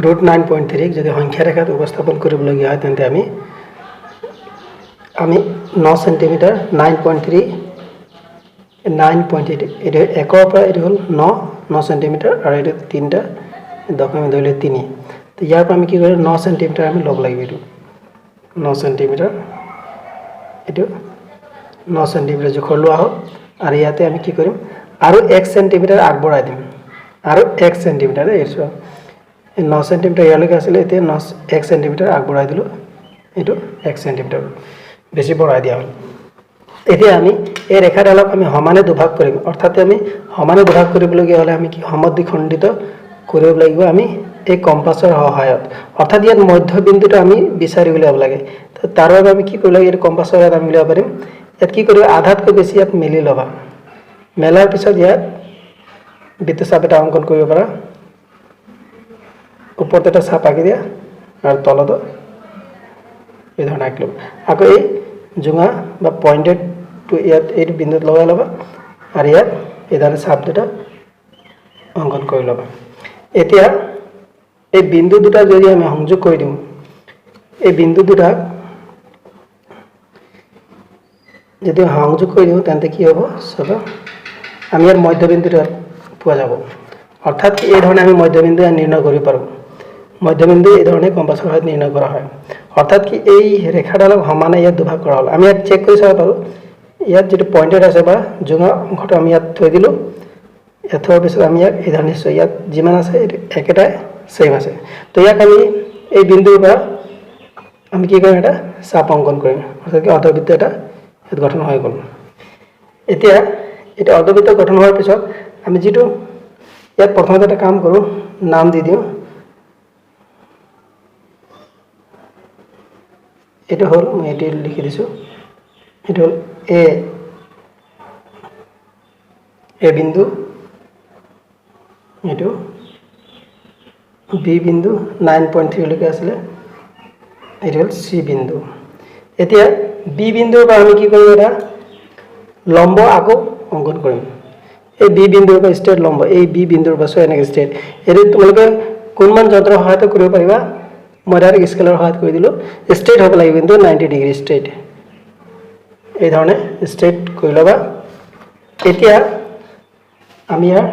√9.3 যদি সংখ্যা ৰেখাত উপস্থাপন কৰিবলগীয়া হয় তেন্তে আমি 9 সেন্টিমিটাৰ 9.3 9.8 এটা একৰ পৰা এটা হল 9 সেন্টিমিটাৰ আৰু এটা তিনটা দশমিক ধৰিলে 3 তো ইয়াৰ পৰা আমি কি কৰিম 9 সেন্টিমিটাৰ আমি লগ লাগিব এটো 9 সেন্টিমিটাৰ এটো 9 সেন্টিমিটাৰ জোখৰ লোৱা হ'ল আৰু ইয়াতে আমি কি কৰিম আৰু 1 সেন্টিমিটাৰ আগবঢ়াই দিম আৰু 1 সেন্টিমিটাৰ এৰছো 9 সেন্টিমিটার ইয়ালৈকে আছিল এতিয়া 1 সেন্টিমিটার আগবঢ়াই দিলো এটো 1 সেন্টিমিটার বেছি বঢ়াই দিয়া হ'ল এতিয়া আমি এই ৰেখাডালক আমি সমানে দুভাগ কৰিম অৰ্থাৎ আমি সমানে দুভাগ কৰিবলগীয়া হলে আমি কি সমদ্বিখণ্ডিত কৰিব লাগিব আমি এই কম্পাছৰ সহায়ত অৰ্থাৎ ইয়াত মধ্যবিন্দুটো আমি বিচাৰি উলিয়াব লাগে তো তাৰ বাবে আমি কি কৰিব লাগে এই কম্পাছৰ সহায়ত আমি উলিয়াব পাৰিম ইয়াত কি কৰিব আধাতকৈ বেছি ইয়াত মিলি লবা মেলাৰ পিছত ইয়াত বৃত্তচাপ এটা অংকন কৰিব পাৰা ওপৰত এটা চাপ আঁকি দিয়া আৰু তলত এই ধৰণে আঁকি লবা আকৌ এই জোঙা বা পয়েন্টেড টু ইয়াত এই বিন্দুত লগাই লবা আৰু ইয়াত এই ধৰণে চাপ দুটা অংকন কৰি লবা এতিয়া এই বিন্দু দুটা যদি আমি সংযোগ কৰি দিম এই বিন্দু দুটা যদি সংযোগ কৰি দিও তেন্তে কি হ'ব সব আমি ইয়াৰ মধ্যবিন্দুটো পোৱা যাব অৰ্থাৎ এই ধৰণে আমি মধ্যবিন্দু নিৰ্ণয় কৰিব পাৰো মধ্যবিন্দু এই ধৰণে কম্পাছৰ সহায়ত নিৰ্ণয় কৰা হয় অৰ্থাৎ কি এই ৰেখাডালক সমানে ইয়াত দুভাগ কৰা হ'ল আমি ইয়াত চেক কৰি চাব পাৰো ইয়াত যেটো পয়েন্টেড আছে বা জোঙা অংশটো আমি ইয়াত থৈ দিলো ইয়াত থোৱাৰ পিছত আমি ইয়াক এই ধৰণে ইয়াত যিমান আছে একেটাই সেম আছে তো ইয়াক আমি এই বিন্দুৰ পৰা আমি কি কৰিম এটা চাপ অংকন কৰিম অৰ্থাৎ কি অৰ্ধবৃত্ত এটা ইয়াত গঠন হৈ গ'ল এতিয়া এটা অৰ্ধবৃত্ত গঠন হোৱাৰ পিছত আমি যেটো ইয়াত প্ৰথমতে এটা কাম কৰো নাম দি দিও এটা হল মই এটি লিখি দিছো এটা হল এ বিন্দু এটো বি বিন্দু 9.3 লৈকে আছিল এটা হল সি বিন্দু এতিয়া বি বিন্দুৰ পৰা আমি কি কৰিম এটা লম্ব আকৌ অংকন কৰিম এই বি বিন্দুৰ পৰা ষ্ট্ৰেট লম্ব এই বি বিন্দুৰ পৰা এনেকৈ ষ্ট্ৰেট এটো তোমালোকে কোনমান যন্ত্ৰৰ সহায়ত কৰিব পাৰিবা মই ডাইৰেক্ট স্কেলৰ সহায়ত কৰি দিলো ষ্ট্ৰেট হ'ব লাগিব কিন্তু 90 ডিগ্ৰী ষ্ট্ৰেট এই ধৰণে ষ্ট্ৰেট কৰি লবা এতিয়া আমি ইয়াৰ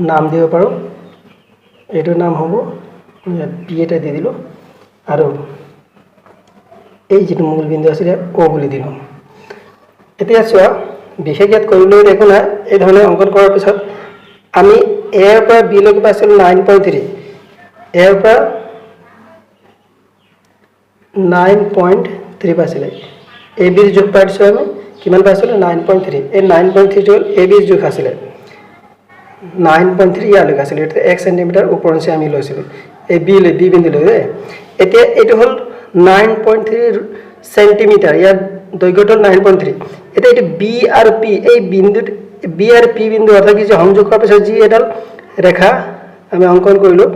নাম দিব পাৰো এটো নাম হ'ব বি এটা দি দিলো আৰু এই যেটো মূল বিন্দু আছিল ও বুলি দিলো এতিয়া চোৱা বিশেষ ইয়াত কৰিবলৈ একো নাই এই ধৰণে অংকন কৰাৰ পিছত আমি এ ৰ পৰা বি লৈকে পাইছিল 9.3 এ ৰ পৰা 9.3 পাইছিলে এ বিৰ যোগ পাইছো আমি কিমান পাইছিল 9.3 এই 9.3 হল এ বিৰ যোগ আছিল 9.3 ইয়ালৈকে আছিল এটা 1 সেন্টিমিটাৰ ওপৰঞ্চি আমি লৈছিলো এই বি বিন্দু লৈ এতিয়া এটো হল 9.3 সেন্টিমিটাৰ ইয়াৰ দৈৰ্ঘ্যটো 9.3 এটা এটো বি আৰু পি এই বিন্দুত বি আৰু পি বিন্দু অৰ্থাৎ কি যে সংযোগ কৰাৰ পিছত যি এডাল ৰেখা আমি অংকন কৰিলো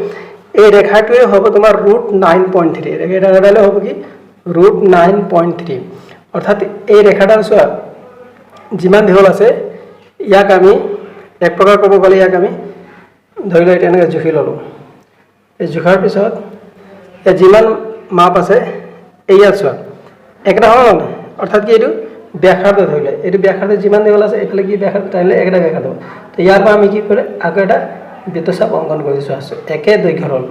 এই ৰেখাটোৱে হ'ব তোমাৰ √9.3 ৰেখাডাল হ'ব কি √9.3 অৰ্থাৎ এই ৰেখাডাল চোৱা যিমান দীঘল আছে ইয়াক আমি এক প্ৰকাৰ ক'ব গ'লে ইয়াক আমি ধৰি লৈ এনেকৈ জুখি ললো এই জুখাৰ পিছত এই যিমান মাপ আছে এইয়া চোৱা একটা হ'ল অৰ্থাৎ কি এইটো ব্যাসাৰ্ধ ধৰিলে এইটো ব্যাসাৰ্ধ যিমান দীঘল আছে এইফালে কি ব্যাসাৰ্ধ টাইলে একটা ব্যাসাৰ্ধ তো ইয়াৰ পৰা আমি কি কৰে আকৌ এটা বৃত্তচাপ অংকন কৰিছো আছে একে দৈৰ্ঘ্যৰ হ'ল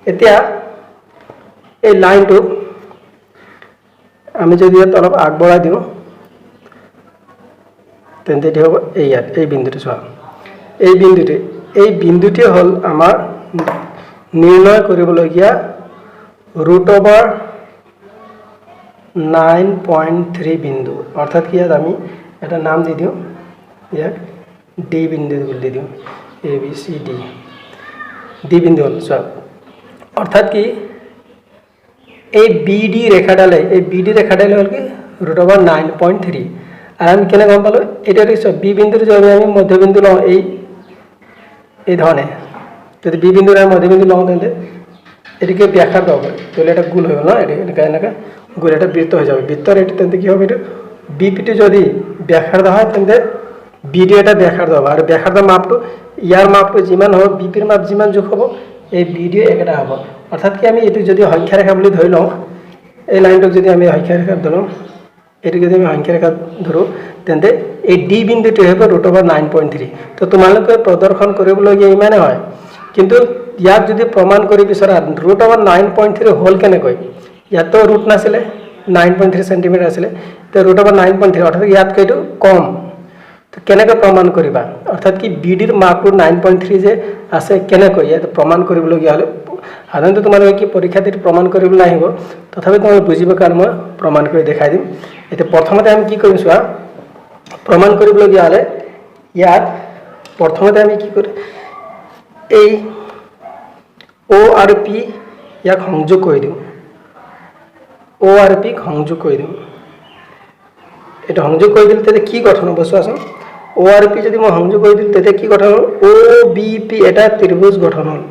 এতিয়া এই লাইনটো আমি যদি ইয়াত অলপ আগবঢ়াই দিও তেন্তে এটি হ'ব এই বিন্দুটো চোৱা এই বিন্দুটি হল আমাৰ নিৰ্ণয় কৰিবলগীয়া √9.3 বিন্দু অৰ্থাৎ কি ইয়াত আমি এটা নাম দি দিও ইয়াক ডি বিন্দু বুলি দি দিও এ বি সি ডি বিন্দু হল চোৱা অৰ্থাৎ কি এই বিডি ৰেখাডালে হল কি √9.3 আর আমি কেনে গম পালো এটা দেখছো বি বিন্দুর যদি আমি মধ্যবিন্দু লওঁ এই ধৰণে যদি বি বিন্দুৰ আমি মধ্যবিন্দু লওঁ তেন্তে এটিকে ব্যাসাৰ্ধ হ'ব তাহলে এটা গোল হৈ গ'ল না এনেকা গোল এটা বৃত্ত হৈ যাব বৃত্তৰ এটি তেন্তে কি হবে এটা বিপিটো যদি ব্যাসাৰ্ধ হয় তেন্তে বিডি এটা ব্যাসাৰ্ধ হ'ব আৰু ব্যাসাৰ্ধ মাপটো ইয়াৰ মাপটো যিমান হ'ব বিপিৰ মাপ যিমান যোগ হ'ব এই বিডিও একেটা হ'ব অৰ্থাৎ কি আমি এইটো যদি সংখ্যা ৰেখা বুলি ধৰি লওঁ এই লাইনটোক যদি আমি সংখ্যা ৰেখা ধৰোঁ এইটো যদি আমি সংখ্যা ৰেখা ধৰোঁ তেন্তে এই ডি বিন্দুটো হ'ব √9.3 তো তোমালোকে প্ৰদৰ্শন কৰিবলগীয়া ইমানে হয় কিন্তু ইয়াত যদি প্ৰমাণ কৰি বিচৰা √9.3 হ'ল কেনেকৈ ইয়াতো ৰুট নাছিলে 9.3 সেন্টিমিটাৰ আছিলে তো √9.3 অৰ্থাৎ ইয়াতকৈ এইটো কম তো কেনেকৈ প্ৰমাণ কৰিবা অৰ্থাৎ কি বিডিৰ মাপটো 9.3 যে আছে কেনেকৈ ইয়াত প্ৰমাণ কৰিবলগীয়া হ'লে সাধাৰণতে তোমালোকে কি পৰীক্ষাত এইটো প্ৰমাণ কৰিবলৈ আহিব তথাপি তোমালোকে বুজিবৰ কাৰণে মই প্ৰমাণ কৰি দেখাই দিম এতিয়া প্ৰথমতে আমি কি কৰিম চোৱা প্ৰমাণ কৰিবলগীয়া হ'লে ইয়াত প্ৰথমতে আমি কি কৰিম এই ও আৰু পি ইয়াক সংযোগ কৰি দিওঁ ও আৰু পি সংযোগ কৰি দিওঁ এটা সংযোগ কৰি দিলে তেতিয়া কি গঠন হ'ব চোৱাচোন ও আৰু পি যদি মই সংযোগ কৰি দিলোঁ তেতিয়া কি গঠন হ'ল ও বি পি এটা ত্ৰিভুজ গঠন হ'ল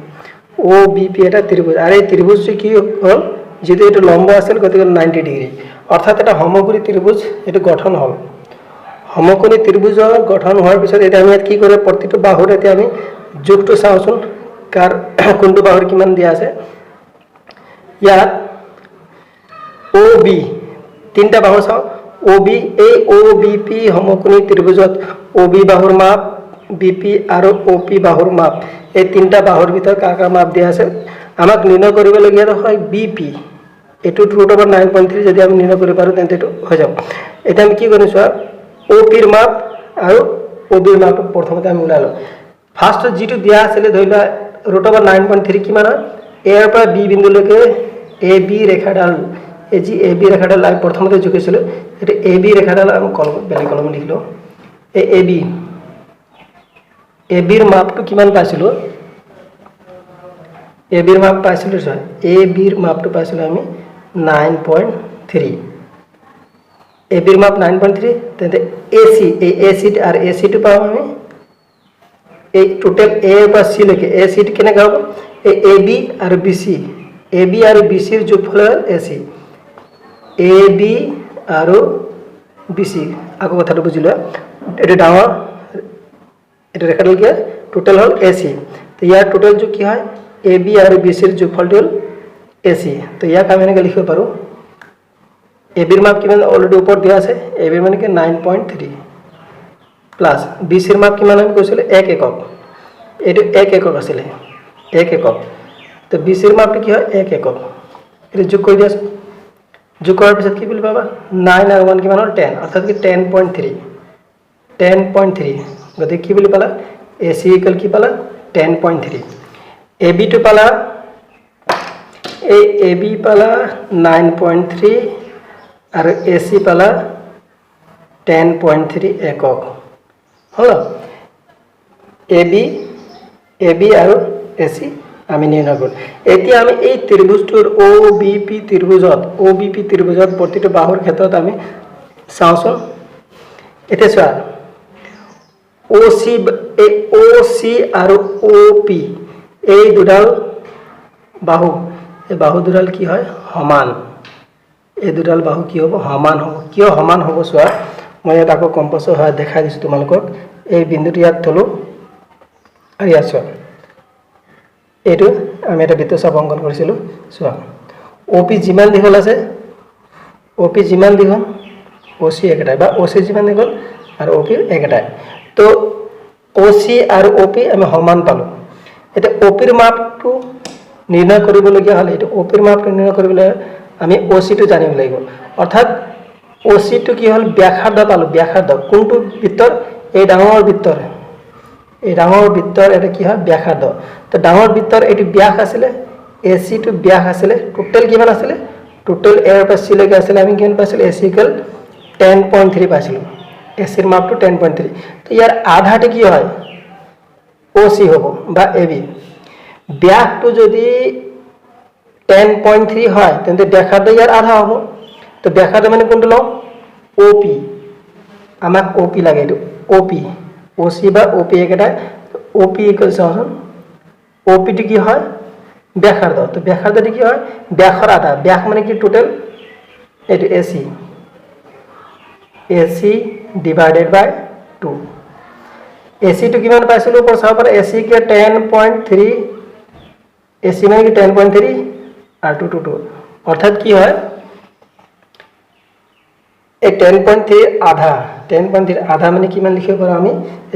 ও বি পি এটা ত্ৰিভুজ আৰু এই ত্ৰিভুজটো কি হ'ল যেহেতু এইটো লম্ব আছিল গতিকে 90 ডিগ্ৰী অৰ্থাৎ এটা সমকোণী ত্ৰিভুজ এইটো গঠন হ'ল সমকোণী ত্ৰিভুজৰ গঠন হোৱাৰ পিছত এতিয়া আমি ইয়াত কি কৰে প্ৰতিটো বাহুৰ এতিয়া আমি যোগটো চাওঁচোন কাৰ কোনটো বাহুৰ কিমান দিয়া আছে ইয়াত ও বি তিনিটা বাহু চাওঁ ও বি এই ও বি পি সমকোণী ত্ৰিভুজত ও বি বাহুৰ মাপ বি পি আৰু ও পি বাহুৰ মাপ এই তিনিটা বাহুৰ ভিতৰত কাৰ কাৰ মাপ দিয়া আছে আমাক নিৰ্ণয় কৰিবলগীয়া হয় বি পি এইটো √9.3 যদি আমি নিৰ্ণয় কৰিব পাৰোঁ তেন্তে এইটো হৈ যাব এতিয়া আমি কি কৰিম চোৱা ও পিৰ মাপ আৰু ও বিৰ মাপ প্ৰথমতে আমি ওলাই লওঁ ফাৰ্ষ্ট যিটো দিয়া আছিলে ধৰি লোৱা √9.3 কিমান হয় এৰ পৰা বি বিন্দুলৈকে এ বি ৰেখাডাল এই যি এ বি ৰেখাডাল আমি প্ৰথমতে জুখিছিলোঁ এইটো এ বি ৰেখাডাল আমি বেলেগ কলম লিখিলোঁ এই এ বিৰ মাপটো কিমান পাইছিলোঁ এ বিৰ মাপ পাইছিলোঁ চোৱা এ বিৰ মাপটো পাইছিলোঁ আমি 9.3 এ বিৰ মাপ 9.3 তেন্তে এ চি এই এ চিট আৰু এ চিটো পাম আমি এই টোটেল এ পৰা চি লৈকে এ চিট কেনেকৈ হ'ব এই এ বি আৰু বি চি এ বি আৰু বি চিৰ যোগফল হ'ল এ চি এ বি আৰু বি চি আকৌ কথাটো বুজি লোৱা এইটো ডাঙৰ এইটো ৰেখাডাল কি টোটেল হ'ল এ চি তো ইয়াৰ টোটেল যোগ কি হয় এ বি আৰু বি চিৰ যোগফলটো হ'ল এ চি তো ইয়াক আমি এনেকৈ লিখিব পাৰোঁ এ বিৰ মাপ কিমান অলৰেডি ওপৰত দিয়া আছে এ বি মানে কি 9.3 প্লাছ বি চিৰ মাপ কিমান আমি কৈছিলোঁ 1 একক এইটো 1 একক আছিলে 1 একক তো বি চিৰ মাপটো কি হয় 1 একক এইটো যোগ কৰি দিয়াচোন যোগ কৰাৰ পিছত কি বুলি পাবা 9 আৰু 1 কিমান হ'ল 10 অৰ্থাৎ কি 10.3 গতিকে কি বুলি পালা এ চি ইকুৱেল কি পালা 10.3 এ বিটো পালা এই এ বি পালা 9.3 আৰু এ চি পালা 10.3 একক হ'ল এ বি আৰু এ চি আমি নিৰ্ণয় কৰোঁ এতিয়া আমি এই ত্ৰিভুজটোৰ ও বি পি ত্ৰিভুজত প্ৰতিটো বাহুৰ ক্ষেত্ৰত আমি চাওঁচোন এতিয়া চোৱা ও চি আৰু ও পি এই দুডাল বাহু এই বাহু দুডাল কি হয় সমান এই দুডাল বাহু কি হ'ব সমান হ'ব কিয় সমান হ'ব চোৱা মই ইয়াত আকৌ কম্পাছৰ সহায়ত দেখাই দিছোঁ তোমালোকক এই বিন্দুটো ইয়াত থলোঁ আৰু ইয়াত চোৱা এইটো আমি এটা বৃত্তচাপ অংকন কৰিছিলোঁ চোৱা ও পি যিমান দীঘল আছে ও পি যিমান দীঘল ও চি একেটাই বা ও চি যিমান দীঘল আৰু ও পি একেটাই তো ও চি আৰু ও পি আমি সমান পালোঁ এতিয়া ও পিৰ মাপটো নিৰ্ণয় কৰিবলগীয়া হ'লে এইটো ও পিৰ মাপটো নিৰ্ণয় কৰিবলৈ আমি ও চিটো জানিব লাগিব অৰ্থাৎ ও চিটো কি হ'ল ব্যাসাৰ্ধ পালোঁ ব্যাসাৰ্ধ কোনটো বৃত্তৰ এই ডাঙৰ বৃত্তৰ এটা কি হয় ব্যাসাৰ্ধ তো ডাঙৰ বৃত্তৰ এইটো ব্যাস আছিলে এ চিটো ব্যাস আছিলে টোটেল কিমান আছিলে টোটেল এৰ পৰা চি লৈকে আছিলে আমি কিমান পাইছিলোঁ এ চি ইকুৱেল 10.3 পাইছিলোঁ এ চিৰ মাপটো 10.3 তো ইয়াৰ আধাটো কি হয় ও চি হ'ব বা এ বি ব্যাসটো যদি 10.3 হয় তেন্তে ব্যাসাৰ্ধ ইয়াৰ আধা হ'ব তো ব্যাসাৰ্ধ মানে কোনটো লওঁ ও পি আমাক ও পি লাগে এইটো ও পি ও চি বা ও পি একেটাই ও পি ইকুৱেল চাওঁচোন ও পিটো কি হয় ব্যাসাৰ্ধ তো ব্যাসাৰ্ধটো কি হয় ব্যাসৰ আধা ব্যাস মানে কি টোটেল এইটো এ চি ডিভাইডেড বাই 2 এ চিটো কিমান পাইছিলোঁ ওপৰত চাব পাৰে এ চি কে 10.3 AC মানে কি 10.3 আর 2 2 2 অর্থাৎ কি হয় এই 10.3 আধা 10.3 আধা মানে কিমান লিখিব পাৰো আমি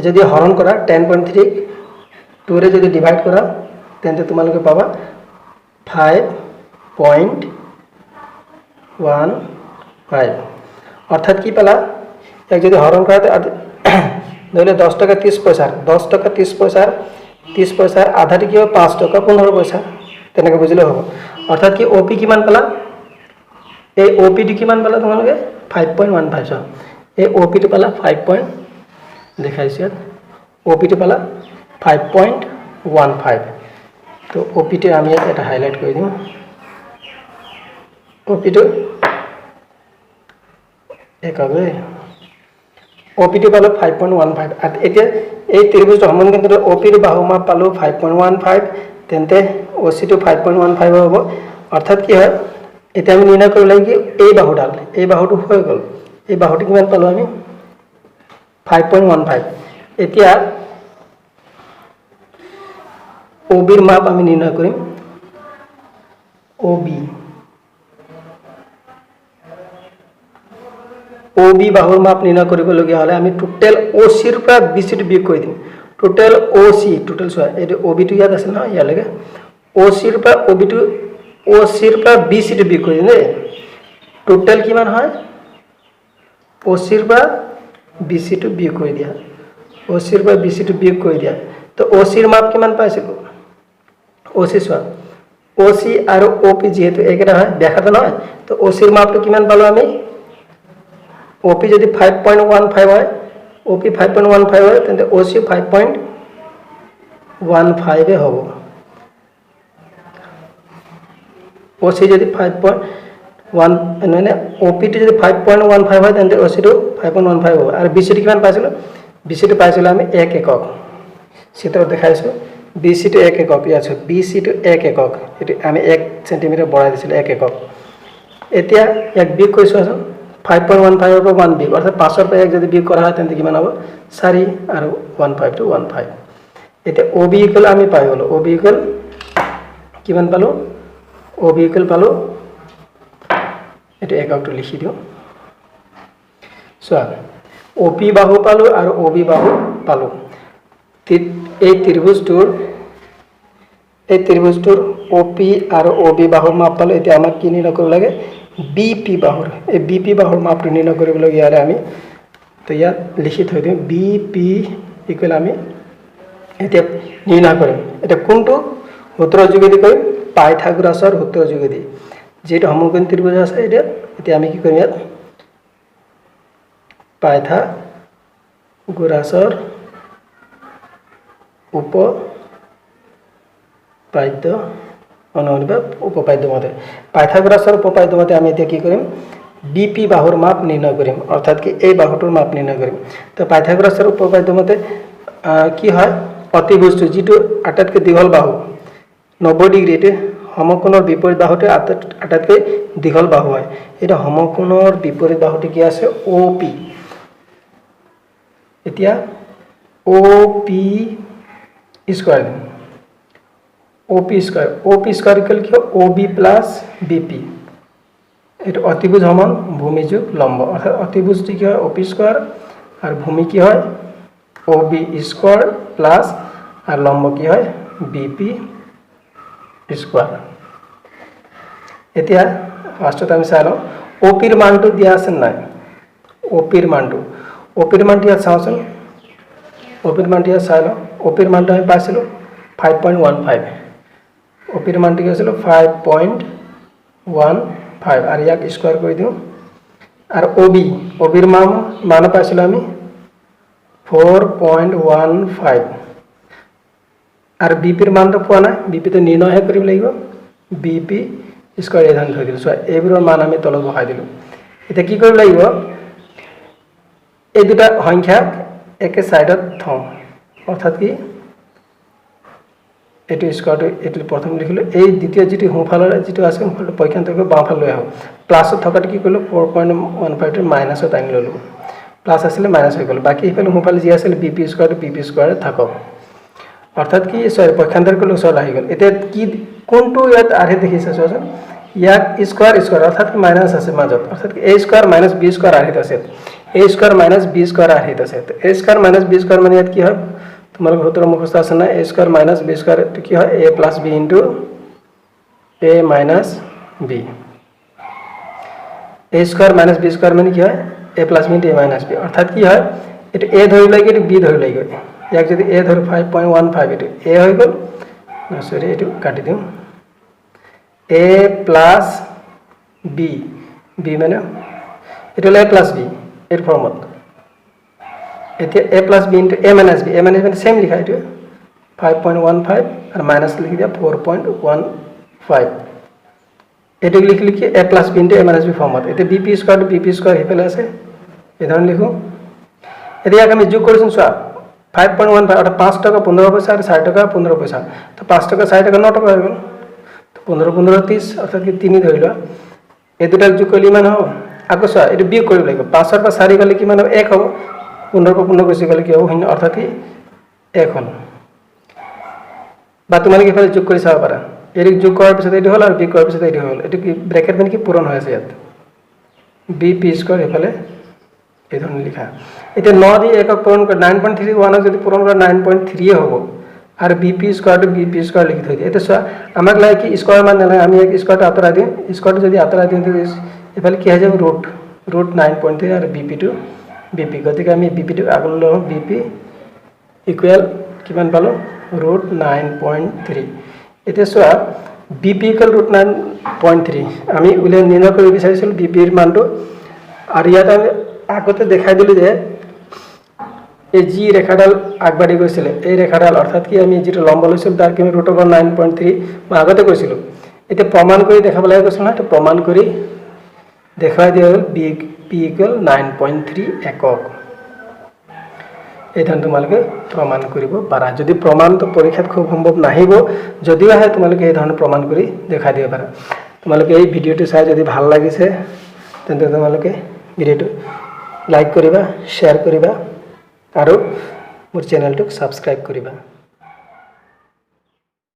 যদি হৰণ কৰা 10.3 2 ৰে যদি ডিভাইড কৰা তেন্তে তোমালোকে পাবা 5.15 অর্থাৎ কি পালা এক যদি হরণ করা ধরলে 10 টাকা 30 পয়সা 10 টাকা 30 পয়সার আধাটি কি হবে 5 টাকা 15 পয়সা তেনেকে বুঝলে হ'ব অর্থাৎ কি ওপি কিমান পালা এই ওপিটি কিমান পালা তোমালোকে 5.15 এই ওপিটি পালা 5. দেখাইছো ওপিটি পালা 5.15 তো ওপিটি আমি এটা হাইলাইট কৰি দিম ওপিটো একাবে ওপিটি পালো 5.15 আর এটা এই ত্রিভুজ সমকেন্দ্রের ওপির বাহু মাপ পালো 5.15 তেন্তে ওসিটো 5.15 হ'ব অর্থাৎ কি হয় এটা আমি নির্ণয় কৰিব লাগিব এই বাহুডাল এই বাহুটো হৈ গল এই বাহুটো কিমান পালো আমি 5.15 এতিয়া ওবির মাপ আমি নির্ণয় কৰিম ওবি ওবি বাহুৰ মাপ নিৰ্ণয় কৰিবলগীয়া হলে আমি টোটাল ওসিৰ পৰা বিসিটো বিয়োগ কৰি দিম টোটাল ওসি টোটাল সোয়া এই ওবিটো ইয়াত আছে না ইয়ালৈকে ওসিৰ পৰা ওবিটো ওসিৰ পৰা বিসিটো বিয়োগ কৰি দিম টোটাল কিমান হয় ওসিৰ পৰা বিসিটো বিয়োগ কৰি দিয়া ওসিৰ পৰা বিসিটো বিয়োগ কৰি দিয়া তো ওসিৰ মাপ কিমান পাইছিলো ওসি সোয়া ওসি আর ওপি যেহেতু একেটা হয় দেখাতে নয় তো ওসির মাপটো কিমান পালো আমি ওপি যদি 5.15 হয় ওপি 5.15 হয় তেন্তে ওসি 5.15 এ হ'ব ওসি যদি 5.1 মানে ওপিটি যদি 5.15 হয় তেন্তে ওসিটো 5.15 হ'ব আর বিসিটি কিমান পাইছিল বিসিটি পাইছিল আমি 1 একক চিত্ৰত দেখাইছো বিসিটো 1 একক আছে বিসিটো 1 একক এটি আমি 1 সেন্টিমিটার বঢ়াই দিছিল 1 একক এতিয়া এক বিয়োগ কৰিছো আছে 5.15 এৰ পৰা 1 বিয়োগ অৰ্থাৎ 5 এৰ পৰা 1 যদি বিয়োগ কৰা হয় তেন্তে কিমান হ'ব 4 আৰু 15 to 15 এতিয়া ওবি ইকুয়াল আমি পাই গলো ওবি ইকুয়াল কিমান পালো ওবি ইকুয়াল পালো এটা এককটো লিখি দিও সো ওপি বাহু পালো আৰু ওবি বাহু পালো এই ত্ৰিভুজটোৰ ওপি আৰু ওবি বাহুৰ মাপ পালো এতিয়া আমাক কি নিৰ্ণয় কৰিব লাগে বিপি বাহুৰ এই বিপি বাহুৰ মাপটো নিৰ্ণয় কৰিবলগীয়া হলে আমি তো ইয়াত লিখি থৈ দিম বিপি ইকুয়াল আমি এতিয়া নিৰ্ণয় কৰিম এটা কোনটো সূত্ৰৰ যোগেদি কৰিম পাইথাগোৰাছৰ সূত্ৰৰ যোগেদি যেটো সমকোণ ত্ৰিভুজ আছে এতিয়া আমি কি কৰিম ইয়াত পাইথাগোৰাছৰ উপপাদ্য অনুবা উপপাদ্য মতে পাইথাগোৰাসৰ উপপাদ্য মতে আমি এতিয়া কি কৰিম বিপি বাহুৰ মাপ নিৰ্ণয় কৰিম অৰ্থাৎ কি এই বাহুটোৰ মাপ নিৰ্ণয় কৰিম তো পাইথাগোৰাসৰ উপপাদ্য মতে কি হয় অতিভুজটো যেটো আটাইতকৈ দীঘল বাহু 90 ডিগ্ৰী এতে সমকোণৰ বিপৰীত বাহুটো আটাইতকৈ দীঘল বাহু হয় এটা সমকোণৰ বিপৰীত বাহুটো কি আছে ওপি এতিয়া ওপি স্কয়ার ওপি স্কয়ার ইকুয়াল কি ওবি প্লাস বিপি এটা অতিভুজ সমান ভূমিযোগ লম্ব অর্থাৎ অতিভুজটি কি হয় ওপি স্কয়ার আর ভূমি কি হয় ওবি স্কয়ার প্লাস আর লম্ব কি হয় বিপি স্কয়ার এতিয়া ফার্স্টত আমি চাই লওঁ ওপিৰ মানটো দিয়া আছে নাই ওপিৰ মানটো ইয়াত চাওঁচোন ওপিৰ মানটো ইয়াত চাই লওঁ ওপিৰ মানটো আমি পাইছিলো 5.15 ওপিৰ মানটো কি আছিল 5.15 আৰ ইয়াক স্কয়াৰ কৰি দিও আৰ ওবিৰ মান পাইছিলো আমি 4.15 আৰ বিপিৰ মানটো পোৱা নাই বিপি তো নিৰ্ণয় কৰিব লাগিব বিপি স্কয়াৰ এধান থৈ দিলো সো এইবোৰৰ মান আমি তলত বহাই দিলো এতিয়া কি কৰিব লাগিব এই দুটা সংখ্যা একে সাইডত থওঁ অৰ্থাৎ কি এটো স্কয়াৰটো এটো প্ৰথম লিখিলো এই দ্বিতীয় যেটি হোফালৰ যেটো আছে হোফালৰ পক্ষান্তৰকে বাওঁফাল লৈ আহো প্লাসত থকাটো কি কৰিলো 4.15 টো মাইনাসত আনি ললো প্লাস আসলে মাইনাস হৈ গল বাকি ইফালে হোফাল যি আছিল বিপি স্কয়ার থাকক অর্থাৎ কি সরি পক্ষান্তৰকে লৈ সল আহি গল এতিয়া কি কোনটো ইয়াত আৰ্হি দেখিছে চোৱাচোন ইয়াত স্কোৱাৰ স্কোৱাৰ অৰ্থাৎ মাইনাছ আছে মাজত অৰ্থাৎ a square minus b square আৰ্হিত আছে a square minus b square আৰ্হিত আছে a square minus b square মানে ইয়াত কি হয় তোমালোকৰ সূত্ৰ মুখস্থ আছে না a square minus b square এটো কি হয় a plus b into a minus b a square minus b square মানে কি হয় a plus b into a minus b অৰ্থাৎ কি হয় এটো a ধৰি লাগে এটো b ধৰি লাগে ইয়াক যদি a ধৰি 5.15 এটো a হৈ গল সরি এটো কাটি দিম a প্লাস b b মানে এটো a প্লাস b এর ফর্মত এতে a plus b into a minus b মানে সেম লিখা এটো 5.15 আর মাইনাস লিখি দিয়া 4.15 এটো লিখি a plus b into a minus b ফর্মত এতে bp স্কয়ার হিপেলে আছে এই ধরন লিখো এতে ইয়াক আমি যোগ কৰিছো সোয়া 5.15 অর্থাৎ 5 টাকা 15 পয়সা আর 60 টাকা 15 পয়সা তো 5 টাকা 60 টাকা 9 টাকা হয়ে গেল তো 15 15 30 অর্থাৎ কি 3 ধরিলো এই দুটার যোগ করলে মান হবে আকসা এটা বিয়োগ কৰিব লাগিব 5 আর 4 গলে কি মান হবে 1 হবে 15 15 বেশি গলে কি হবে শূন্য অর্থাৎ কি 1 হল বা তোমালোকে এফালে যোগ কৰি চাব পাৰা এৰ যোগ কৰাৰ পিছত এটো হল আৰ বিয়োগ কৰাৰ পিছত এটো হল এটো কি ব্র্যাকেট মানে কি পূরণ হৈ আছে ইয়াত bp স্কয়ার এফালে এই ধরনের লিখা এটা 9 দিয়ে একক পূরণ করে 9.31 যদি পূরণ করে 9.3 হবে আর bp স্কয়ার লিখি থই এটা আমাক লাগে কি স্কয়ার মান না আমি এক স্কয়ারটা আতরা দিই স্কয়ারটা যদি আতরা দিই তো এফালে কি হয়ে যাবে রুট 9.3 আর bp গতিকে আমি bp টু আগল লও bp ইকুয়াল কিমান পালো রুট 9.3 এটা bp ইকুয়াল রুট 9.3 আমি উলে নির্ণয় কৰিব বিচাৰিছিল bp এর মানটো আর ইয়াত আমি আগতে দেখাই দিলো যে এই জি রেখাডাল আগবাড়ি গৈছিল এই রেখাডাল অর্থাৎ কি আমি যেটা লম্ব লৈছিল তার কি রুট ওভার 9.3 মই আগতে কৈছিল এটা প্রমাণ কৰি দেখাব লাগে কৈছিল না এটা প্ৰমাণ কৰি দেখাই দিয়া হল p ইকুয়াল 9.3 একক এইটা তোমালোকে প্রমাণ কৰিব পাৰা যদি প্ৰমাণ তো পৰীক্ষাত খুব সম্ভৱ নাহিব যদিও আহে তোমালোকে এই ধৰণৰ প্ৰমাণ কৰি দেখাই দিব পাৰা তোমালোকে এই ভিডিওটো চাই যদি ভাল লাগিছে তেন্তে তোমালোকে ভিডিওটো লাইক করিবা শেয়ার করিবা আর মোর চ্যানেলটো সাবস্ক্রাইব করিবা।